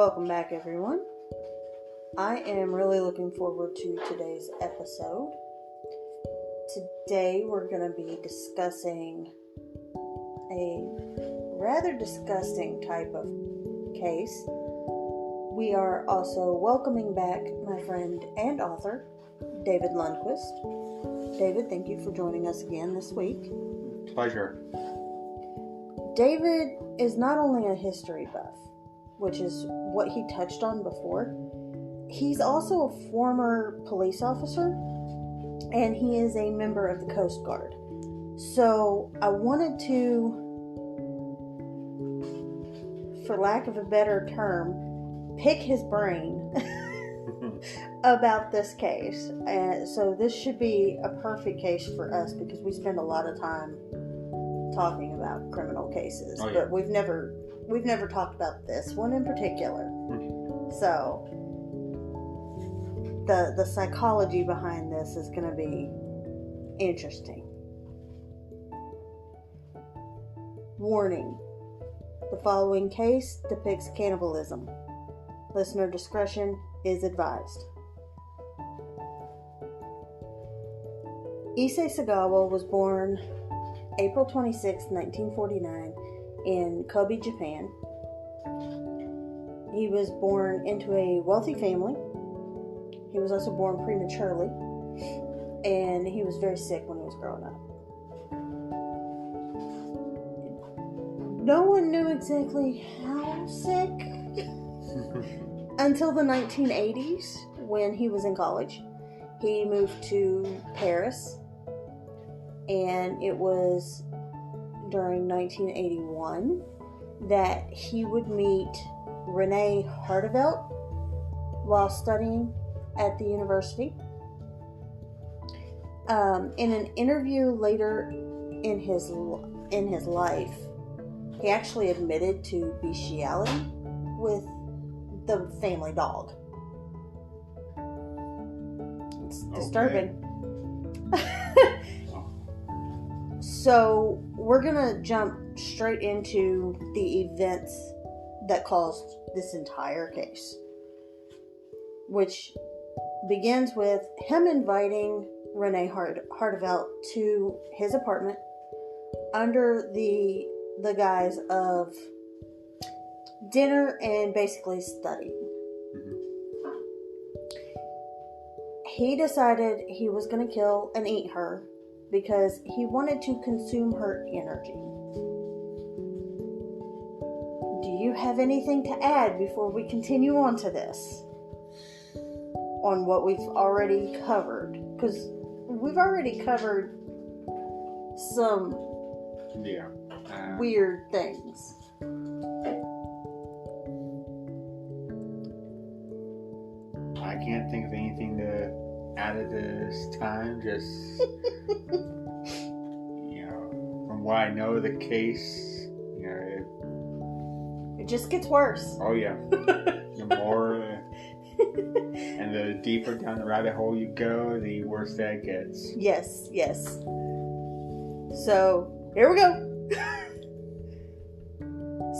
Welcome back, everyone. I am really looking forward to today's episode. Today we're going to be discussing a rather disgusting type of case. We are also welcoming back my friend and author, David Lundquist. David, thank you for joining us again this week. Pleasure. David is not only a history buff, which is what he touched on before. He's also a former police officer, and he is a member of the Coast Guard. So I wanted to, for lack of a better term, pick his brain about this case. And so this should be a perfect case for us because we spend a lot of time talking about criminal cases, but we've never talked about this one in particular. So the psychology behind this is going to be interesting. Warning: the following case depicts cannibalism. Listener discretion is advised. Issei Sagawa was born April 26, 1949, in Kobe, Japan. He was born into a wealthy family. He was also born prematurely, and he was very sick when he was growing up. No one knew exactly how sick until the 1980s when he was in college. He moved to Paris, and it was during 1981 that he would meet Renee Hartevelt while studying at the university. In an interview later in his life, he actually admitted to bestiality with the family dog. It's disturbing. So we're gonna jump straight into the events that caused this entire case, which begins with him inviting Renee Hartevelt to his apartment under the guise of dinner and basically studying. He decided he was going to kill and eat her because he wanted to consume her energy. Do you have anything to add before we continue on to this? On what we've already covered? Because we've already covered some weird things. I can't think of anything to add at this time. Just, from what I know of the case, it just gets worse. Oh, yeah. The more and the deeper down the rabbit hole you go, the worse that gets. Yes. So, here we go.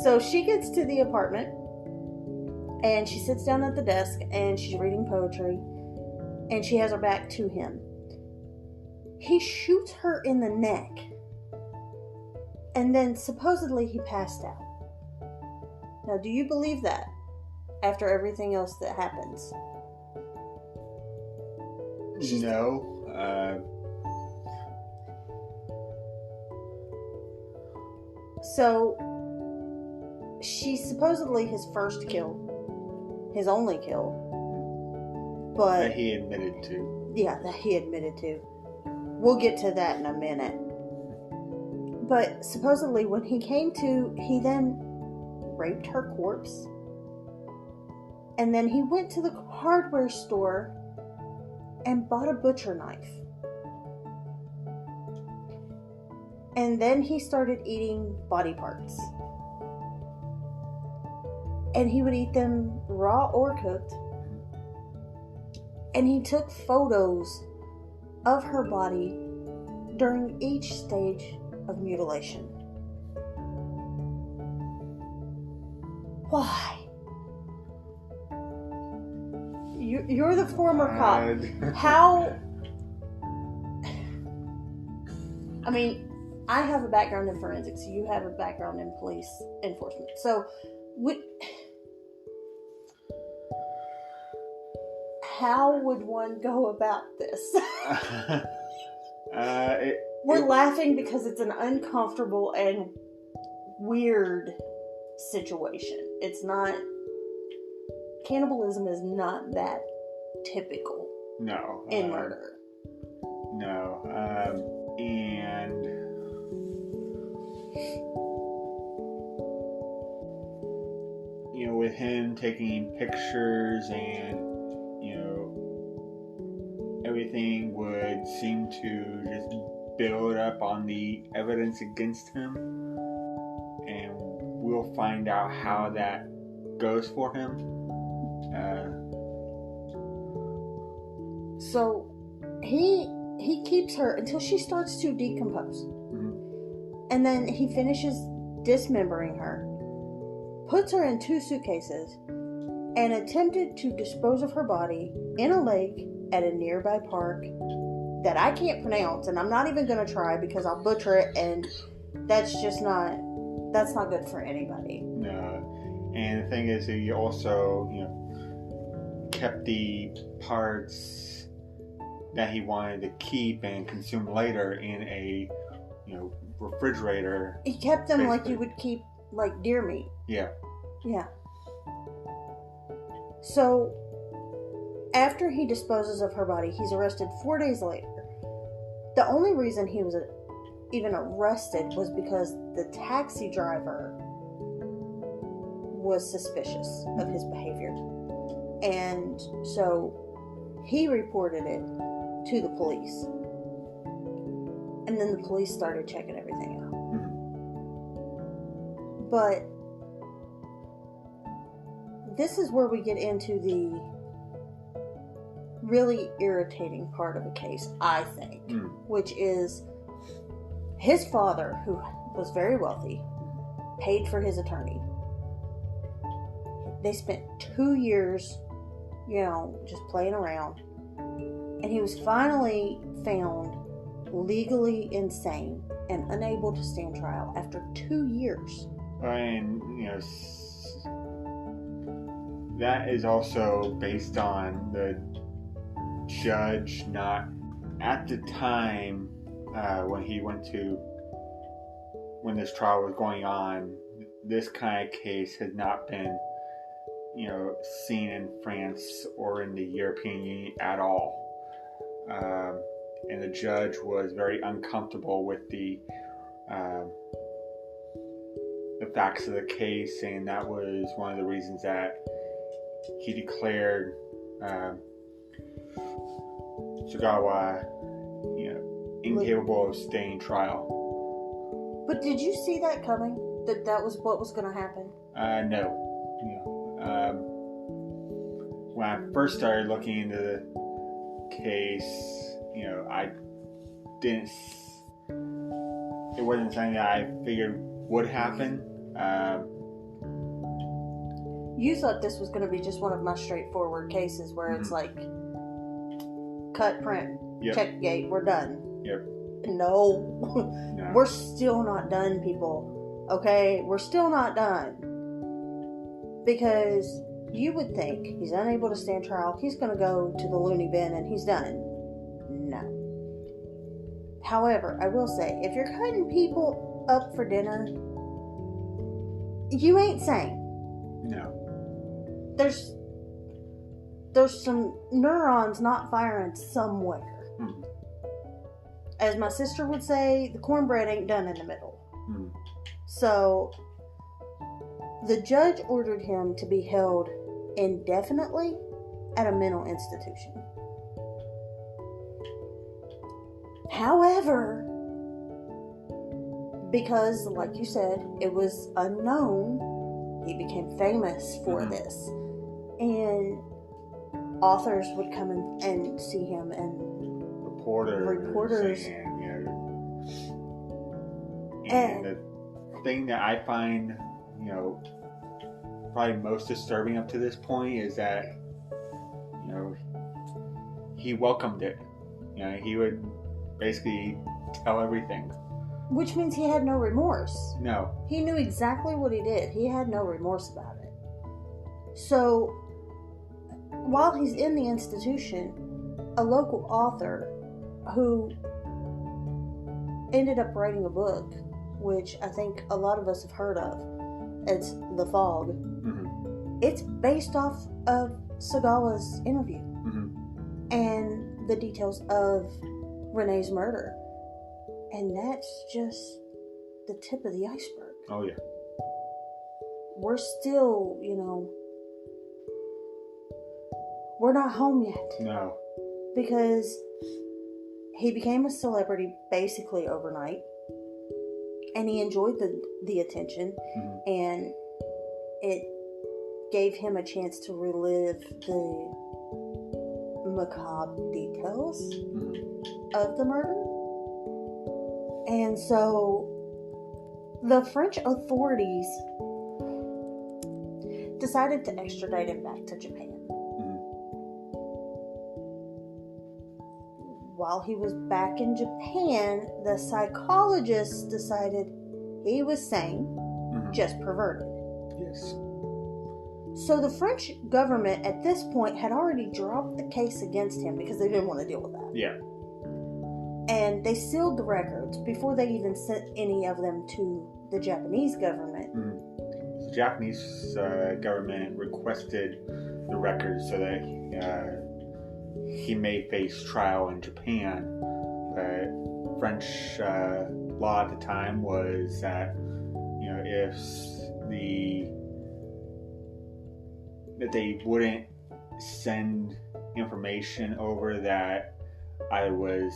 So, she gets to the apartment, and she sits down at the desk, and she's reading poetry, and she has her back to him. He shoots her in the neck, and then supposedly he passed out. Now, do you believe that after everything else that happens? No. So, she's supposedly his first kill. His only kill. But that he admitted to. Yeah, that he admitted to. We'll get to that in a minute. But supposedly when he came to, he then raped her corpse. And then he went to the hardware store and bought a butcher knife. And then he started eating body parts. And he would eat them raw or cooked. And he took photos of her body during each stage of mutilation. Why? You're the former cop. God. How? I mean, I have a background in forensics. You have a background in police enforcement. So, how would one go about this? We're laughing because it's an uncomfortable and weird situation. It's not. Cannibalism is not that typical. No. In murder. No. And you know, with him taking pictures and everything would seem to just build up on the evidence against him, and we'll find out how that goes for him. So he keeps her until she starts to decompose, and then he finishes dismembering her, puts her in 2 suitcases, and attempted to dispose of her body in a lake at a nearby park that I can't pronounce, and I'm not even going to try because I'll butcher it, and that's not good for anybody. No. And the thing is, he also, kept the parts that he wanted to keep and consume later in a, refrigerator. He kept them basically. like you would keep, like, deer meat. Yeah. Yeah. So, after he disposes of her body, he's arrested 4 days later. The only reason he was even arrested was because the taxi driver was suspicious of his behavior. And so he reported it to the police. And then the police started checking everything out. But this is where we get into the really irritating part of the case, I think, which is his father, who was very wealthy, paid for his attorney. They spent 2 years, just playing around, and he was finally found legally insane and unable to stand trial after 2 years. And, that is also based on the judge not at the time when this trial was going on. This kind of case had not been seen in France or in the European Union at all, and the judge was very uncomfortable with the facts of the case, and that was one of the reasons that he declared Sagawa, incapable of staying trial. But did you see that coming? That was what was going to happen? No. When I first started looking into the case, I didn't. It wasn't something that I figured would happen. You thought this was going to be just one of my straightforward cases where it's like, cut, print, check gate, we're done. Yep. No. We're still not done, people. Okay? We're still not done. Because you would think he's unable to stand trial, he's going to go to the loony bin and he's done. No. However, I will say, if you're cutting people up for dinner, you ain't sane. No. There's some neurons not firing somewhere. As my sister would say, the cornbread ain't done in the middle. So, the judge ordered him to be held indefinitely at a mental institution. However, because, like you said, it was unknown, he became famous for this. And authors would come and see him, and reporters. And the thing that I find, probably most disturbing up to this point is that, he welcomed it. He would basically tell everything. Which means he had no remorse. No. He knew exactly what he did. He had no remorse about it. So, while he's in the institution, a local author who ended up writing a book, which I think a lot of us have heard of, it's The Fog. Mm-hmm. It's based off of Sagala's interview. Mm-hmm. And the details of Renee's murder. And that's just the tip of the iceberg. Oh, yeah. We're still, we're not home yet. No. Because he became a celebrity basically overnight. And he enjoyed the attention. Mm-hmm. And it gave him a chance to relive the macabre details of the murder. And so the French authorities decided to extradite him back to Japan. While he was back in Japan, the psychologists decided he was sane, just perverted. Yes. So the French government at this point had already dropped the case against him because they didn't want to deal with that. Yeah. And they sealed the records before they even sent any of them to the Japanese government. The Japanese government requested the records so that he may face trial in Japan. But French law at the time was that that they wouldn't send information over that either was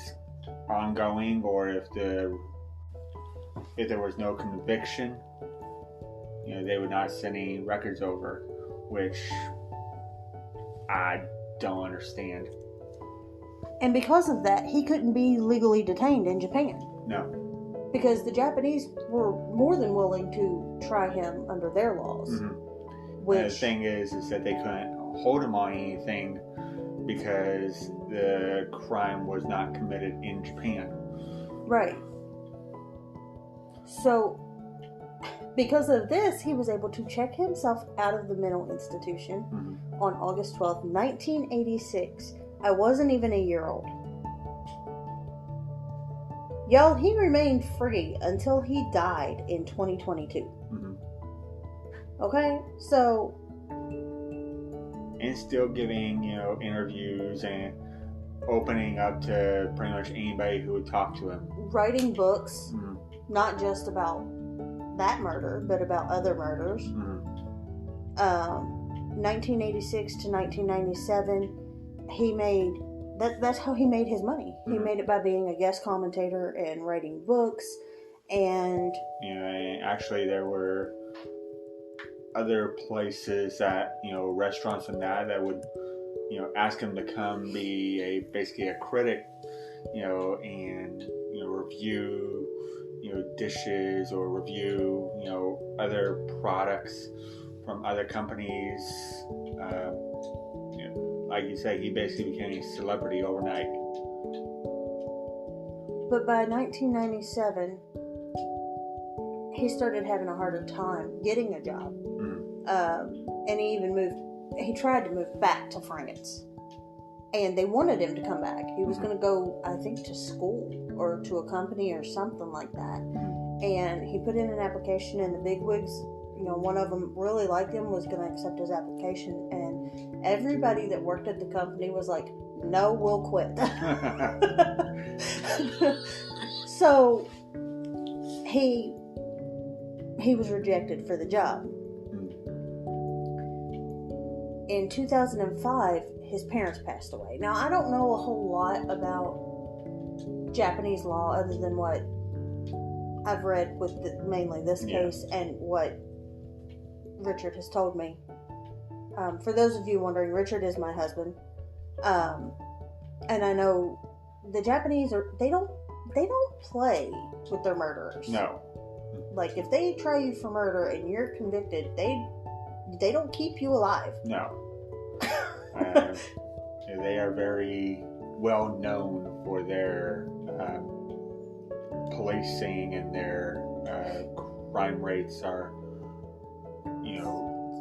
ongoing or if there was no conviction, they would not send any records over, which I don't understand. And because of that, he couldn't be legally detained in Japan. No. Because the Japanese were more than willing to try him under their laws. Mm-hmm. Which, the thing is that they couldn't hold him on anything because the crime was not committed in Japan. Right. So, because of this, he was able to check himself out of the mental institution on August 12th, 1986. I wasn't even a year old. Y'all, he remained free until he died in 2022. Okay? So... And still giving, interviews and opening up to pretty much anybody who would talk to him. Writing books, not just about that murder, but about other murders. 1986 to 1997, that's how he made his money. He made it by being a guest commentator and writing books, and... and actually there were other places that, restaurants and that would, ask him to come be basically a critic, and, review, dishes or review, other products from other companies. Like you say, he basically became a celebrity overnight. But by 1997, he started having a harder time getting a job. And he tried to move back to France. And they wanted him to come back. He was going to go, I think, to school or to a company or something like that. And he put in an application, and the bigwigs, one of them really liked him, was going to accept his application. And everybody that worked at the company was like, no, we'll quit. So he was rejected for the job. In 2005, his parents passed away. Now, I don't know a whole lot about Japanese law other than what I've read with mainly this case and what Richard has told me. For those of you wondering, Richard is my husband. And I know the Japanese they don't play with their murderers. No. Like, if they try you for murder and you're convicted, they don't keep you alive. No. They are very well known for their policing, and their crime rates are,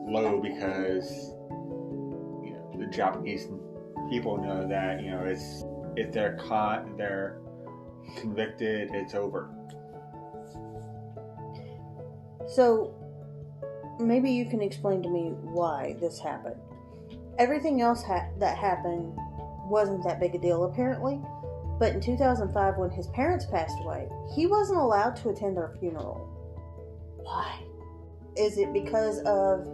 low, because the Japanese people know that it's, if they're caught, they're convicted, it's over. So maybe you can explain to me why this happened. Everything else that happened wasn't that big a deal, apparently. But in 2005, when his parents passed away, he wasn't allowed to attend their funeral. Why? Is it because of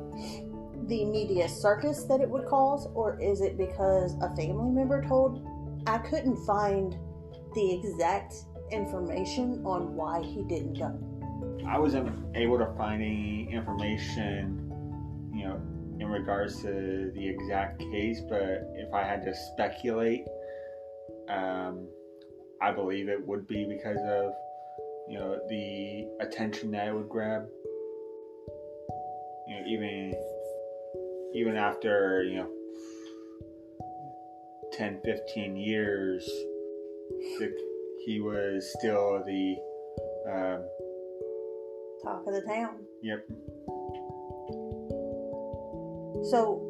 the media circus that it would cause? Or is it because a family member told? I couldn't find the exact information on why he didn't go. I wasn't able to find any information, in regards to the exact case, but if I had to speculate, I believe it would be because of, the attention that it would grab. Even after, 10, 15 years, he was still the talk of the town. Yep. So,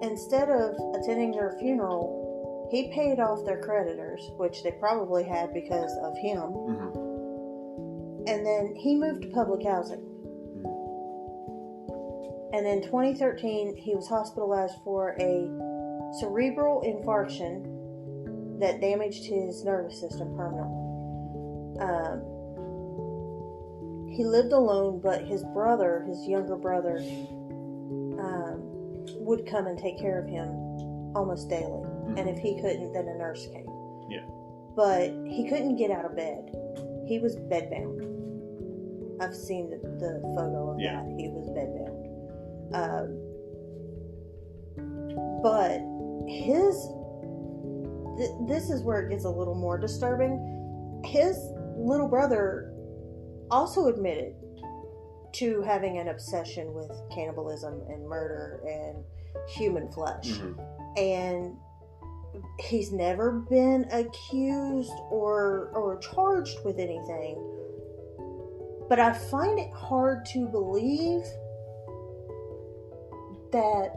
instead of attending their funeral, he paid off their creditors, which they probably had because of him. Mm-hmm. And then he moved to public housing. And in 2013, he was hospitalized for a cerebral infarction that damaged his nervous system permanently. He lived alone, but his brother, his younger brother, would come and take care of him almost daily. Mm-hmm. And if he couldn't, then a nurse came. Yeah. But he couldn't get out of bed. He was bedbound. I've seen the photo of that. He was bedbound. But this is where it gets a little more disturbing. His little brother also admitted to having an obsession with cannibalism and murder and human flesh. Mm-hmm. And he's never been accused or charged with anything. But I find it hard to believe that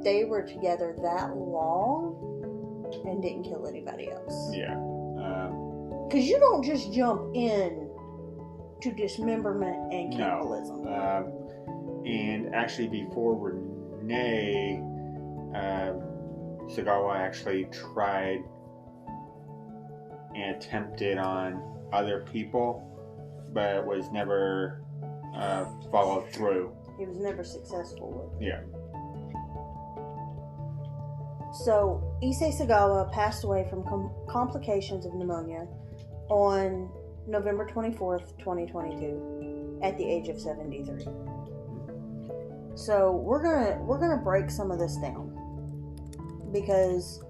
they were together that long and didn't kill anybody else. Yeah. Because you don't just jump in to dismemberment and cannibalism. No. And actually, before Renee, Sagawa actually tried and attempted on other people, but was never followed through. He was never successful with it. Yeah. So, Issei Sagawa passed away from complications of pneumonia on November 24th, 2022, at the age of 73. So, we're gonna break some of this down, because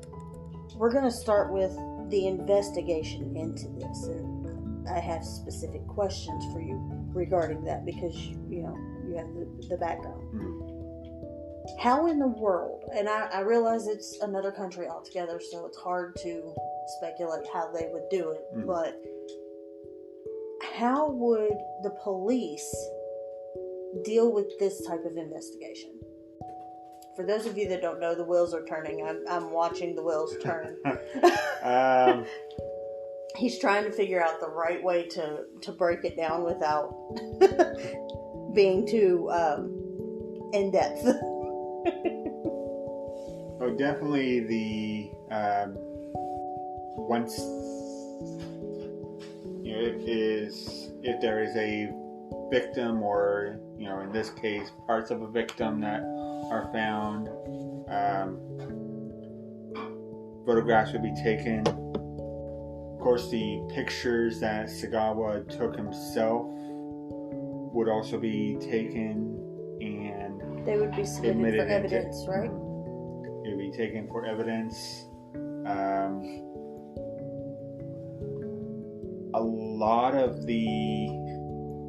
we're gonna start with the investigation into this, and I have specific questions for you regarding that, because you have the background. Mm-hmm. How in the world, and I realize it's another country altogether, so it's hard to speculate how they would do it, Mm-hmm. but how would the police deal with this type of investigation? For those of you that don't know, the wheels are turning. I'm watching the wheels turn. He's trying to figure out the right way to break it down without being too in depth. Oh, definitely the once if there is a victim, or in this case parts of a victim that are found, photographs would be taken. Of course, the pictures that Sagawa took himself would also be taken, and they would be submitted for evidence, right? It would be taken for evidence. A lot of the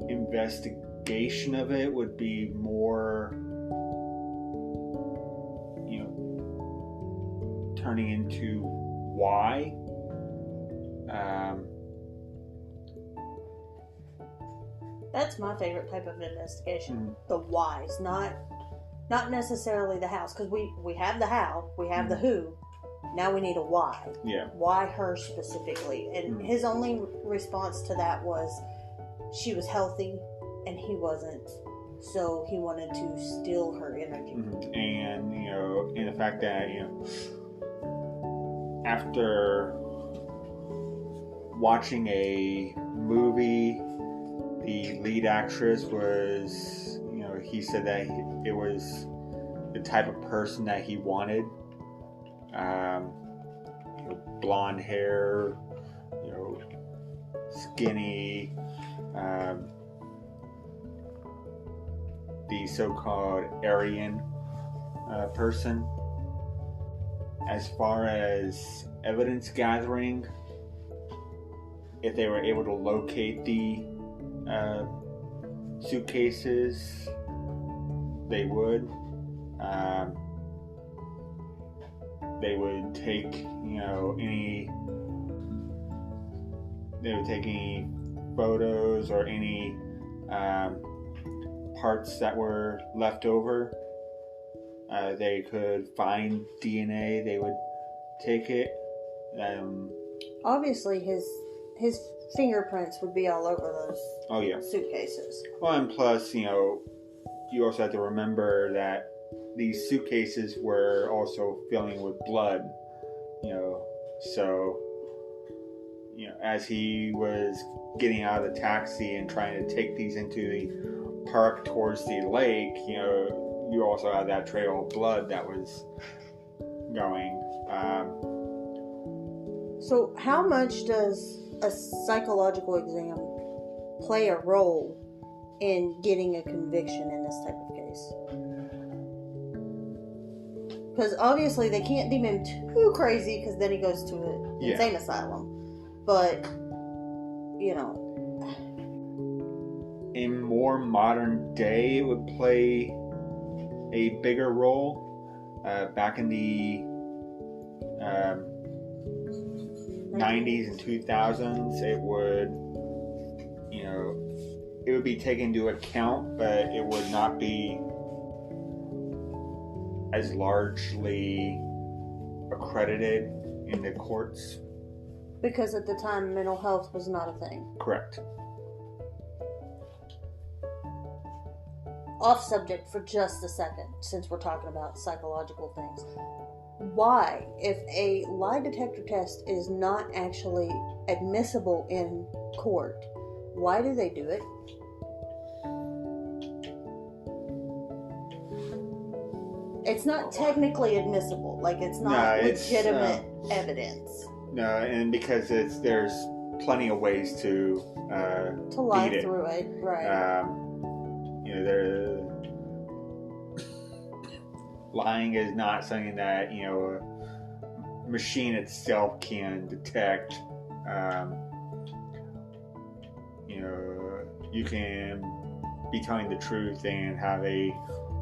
investigation of it would be more, turning into why. That's my favorite type of investigation. The whys, not necessarily the hows, because we have the how, we have the who. Now we need a why. Yeah. Why her specifically? And his only response to that was she was healthy and he wasn't. So he wanted to steal her energy. And, in the fact that, after watching a movie, the lead actress was, he said that it was the type of person that he wanted. Blonde hair, skinny, the so-called Aryan person. As far as evidence gathering, if they were able to locate the suitcases, they would. They would take, any photos or any parts that were left over. They could find DNA. They would take it. Obviously, his fingerprints would be all over those suitcases. Well, and plus, you also have to remember that these suitcases were also filling with blood, so, as he was getting out of the taxi and trying to take these into the park towards the lake, you also had that trail of blood that was going. So how much does a psychological exam play a role in getting a conviction in this type of case? Because obviously they can't deem him too crazy, because then he goes to an insane asylum. But, in more modern day, it would play a bigger role. Back in the 90s and 2000s, it would be taken into account, but it would not be as largely accredited in the courts. Because at the time, mental health was not a thing. Correct. Off subject for just a second, since we're talking about psychological things. Why, if a lie detector test is not actually admissible in court, why do they do it? It's not technically admissible. Like, it's not legitimate evidence. No, and because there's plenty of ways to lie beat through it, right? Lying is not something that a machine itself can detect. You can be telling the truth and have a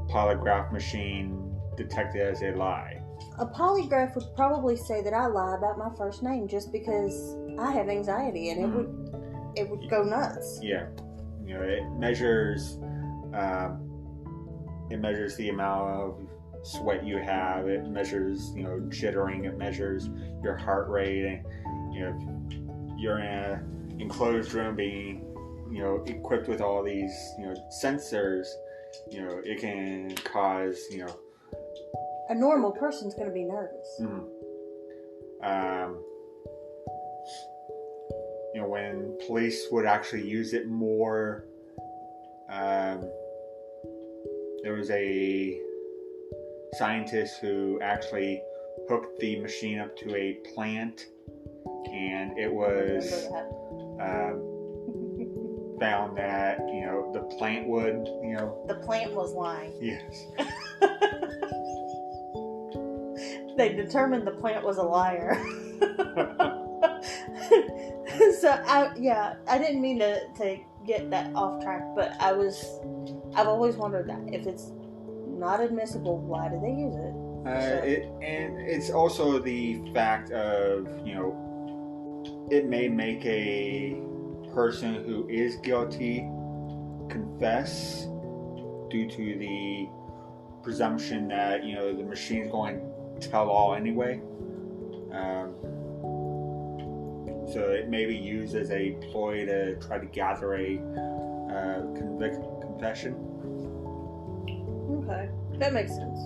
polygraph machine detect it as a lie. A polygraph would probably say that I lie about my first name just because I have anxiety, and it would go nuts. Yeah, it measures the amount of sweat you have. It measures jittering. It measures your heart rate, and if you're in an enclosed room being equipped with all these sensors, it can cause a normal person's going to be nervous. When police would actually use it more, there was a scientist who actually hooked the machine up to a plant, and it was found that the plant would the plant was lying. Yes. They determined the plant was a liar. So I didn't mean to get that off track, but I've always wondered that if it's not admissible, why do they use it? It's also the fact of, it may make a person who is guilty confess due to the presumption that, the machine's going to tell all anyway. So it may be used as a ploy to try to gather a confession. Okay, that makes sense.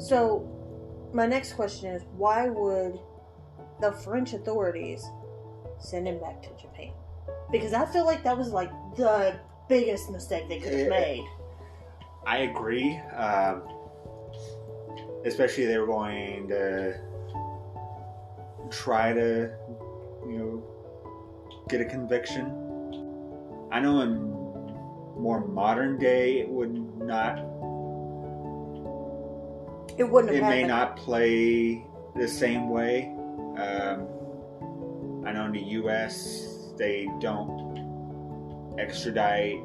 So, my next question is, why would the French authorities send him back to Japan? Because I feel like that was like the biggest mistake they could have made. I agree. Especially they were going to try to, get a conviction. I know in more modern day it would not. It wouldn't have happened. May not play the same way. I know in the U.S. they don't extradite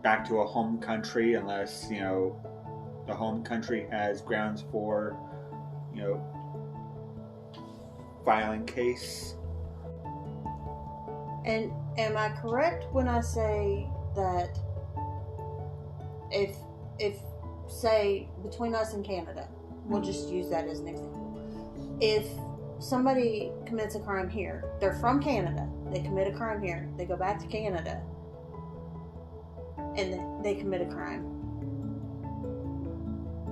back to a home country unless, the home country has grounds for, filing case. And am I correct when I say that if say between us and Canada, we'll just use that as an example. If somebody commits a crime here, they're from Canada, they commit a crime here, they go back to Canada, and they commit a crime,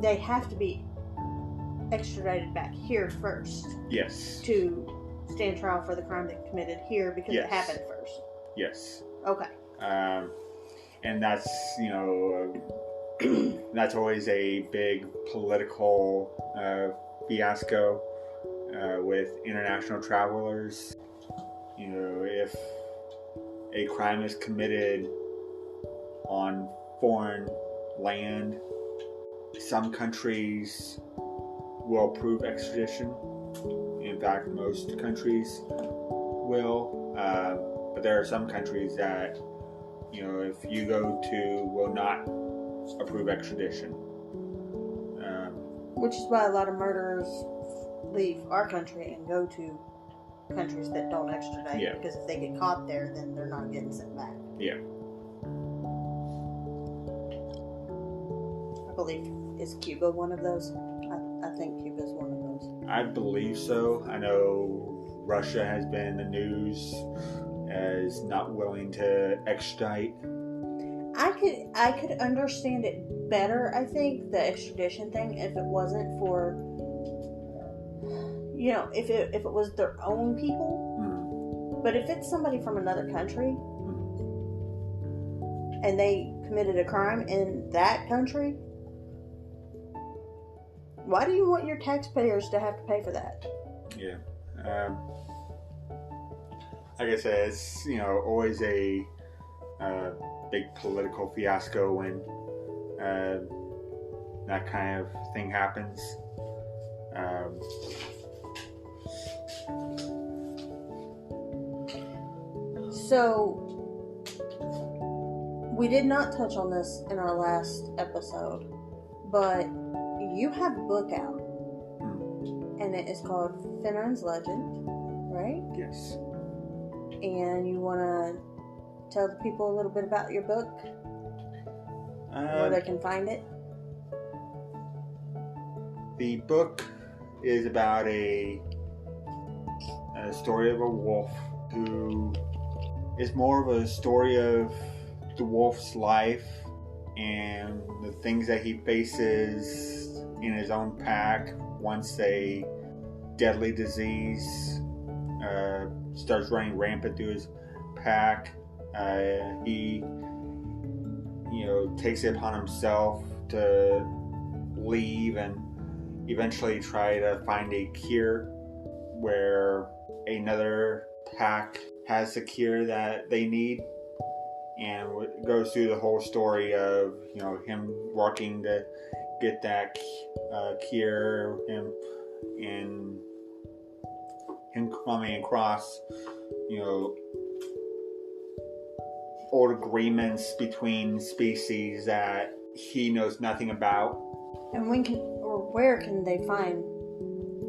they have to be extradited back here first. Yes. To stand trial for the crime they committed here because it happened first. Yes. Okay. And that's, that's always a big political fiasco with international travelers. If a crime is committed on foreign land, some countries will approve extradition. In fact, most countries will. But there are some countries that, if you go to, will not approve extradition. Which is why a lot of murderers leave our country and go to countries that don't extradite. Yeah. Because if they get caught there, then they're not getting sent back. Yeah. I believe, is Cuba one of those? I think Cuba's one of those. I believe so. I know Russia has been in the news as not willing to extradite. I could understand it better, I think, the extradition thing, if it wasn't for, if it was their own people. Mm. But if it's somebody from another country, and they committed a crime in that country, why do you want your taxpayers to have to pay for that? Yeah. Like I said, it's, always a big political fiasco when that kind of thing happens. So, we did not touch on this in our last episode, but you have a book out, and it is called Finneran's Legend, right? Yes. And you want to tell the people a little bit about your book? Where they can find it? The book is about a story of a wolf who is more of a story of the wolf's life and the things that he faces in his own pack once a deadly disease starts running rampant through his pack. He takes it upon himself to leave and eventually try to find a cure where another pack has the cure that they need, and it goes through the whole story of him working to get that cure, him coming across old agreements between species that he knows nothing about. And where can they find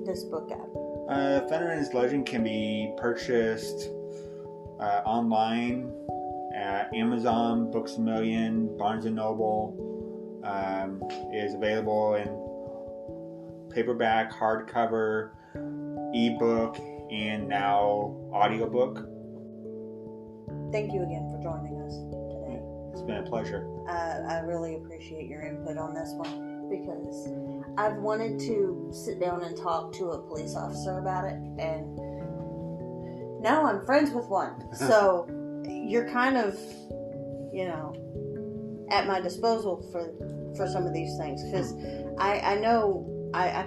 this book at? Thunder and His Legend can be purchased online at Amazon, Books A Million, Barnes & Noble. It is available in paperback, hardcover, ebook, and now audiobook. Thank you again for joining us today. It's been a pleasure. I really appreciate your input on this one, because I've wanted to sit down and talk to a police officer about it, and now I'm friends with one. So you're kind of, at my disposal for some of these things, because I know I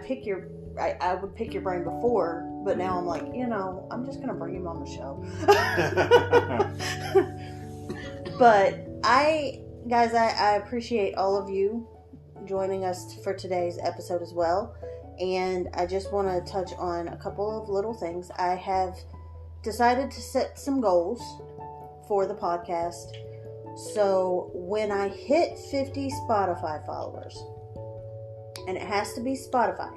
would pick your brain before, but now I'm like, I'm just going to bring him on the show. But I appreciate all of you joining us for today's episode as well. And I just want to touch on a couple of little things. I have decided to set some goals for the podcast. So when I hit 50 Spotify followers, and it has to be Spotify,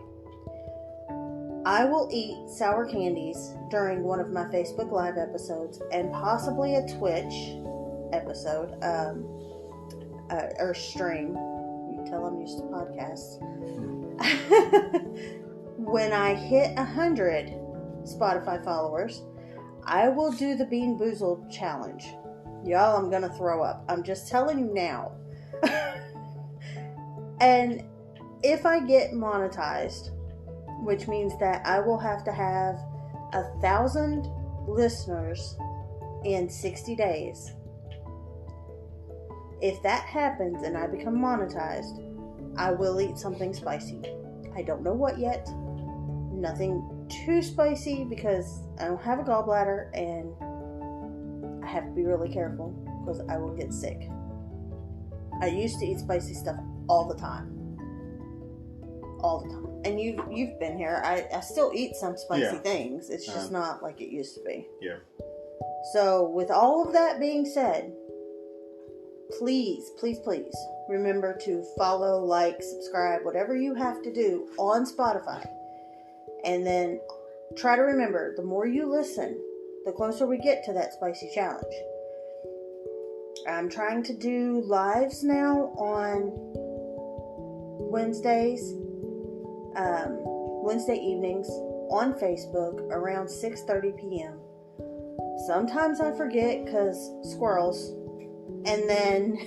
I will eat sour candies during one of my Facebook Live episodes, and possibly a Twitch episode, or stream. You can tell I'm used to podcasts. When I hit 100 Spotify followers, I will do the Bean Boozled challenge. Y'all, I'm gonna throw up. I'm just telling you now. And if I get monetized, which means that I will have to have 1,000 listeners in 60 days. If that happens and I become monetized, I will eat something spicy. I don't know what yet. Nothing too spicy, because I don't have a gallbladder and I have to be really careful because I will get sick. I used to eat spicy stuff all the time. All the time. And you've been here. I still eat some spicy things. It's just not like it used to be. Yeah. So with all of that being said, please remember to follow, like, subscribe, whatever you have to do on Spotify. And then try to remember, the more you listen, the closer we get to that spicy challenge. I'm trying to do lives now on Wednesday evenings on Facebook around 6:30 p.m. Sometimes I forget because squirrels. And then,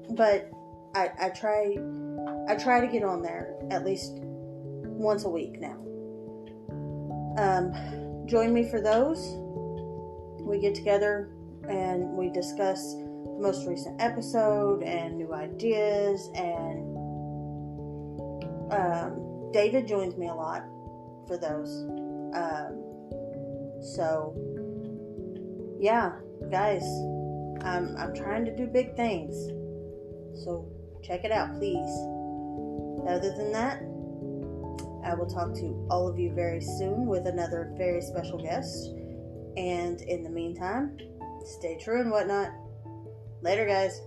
but I try to get on there at least once a week now. Join me for those. We get together and we discuss the most recent episode and new ideas, and David joins me a lot for those. So yeah, guys, I'm trying to do big things, so check it out, please. Other than that, I will talk to all of you very soon with another very special guest. And in the meantime, stay true and whatnot. Later, guys.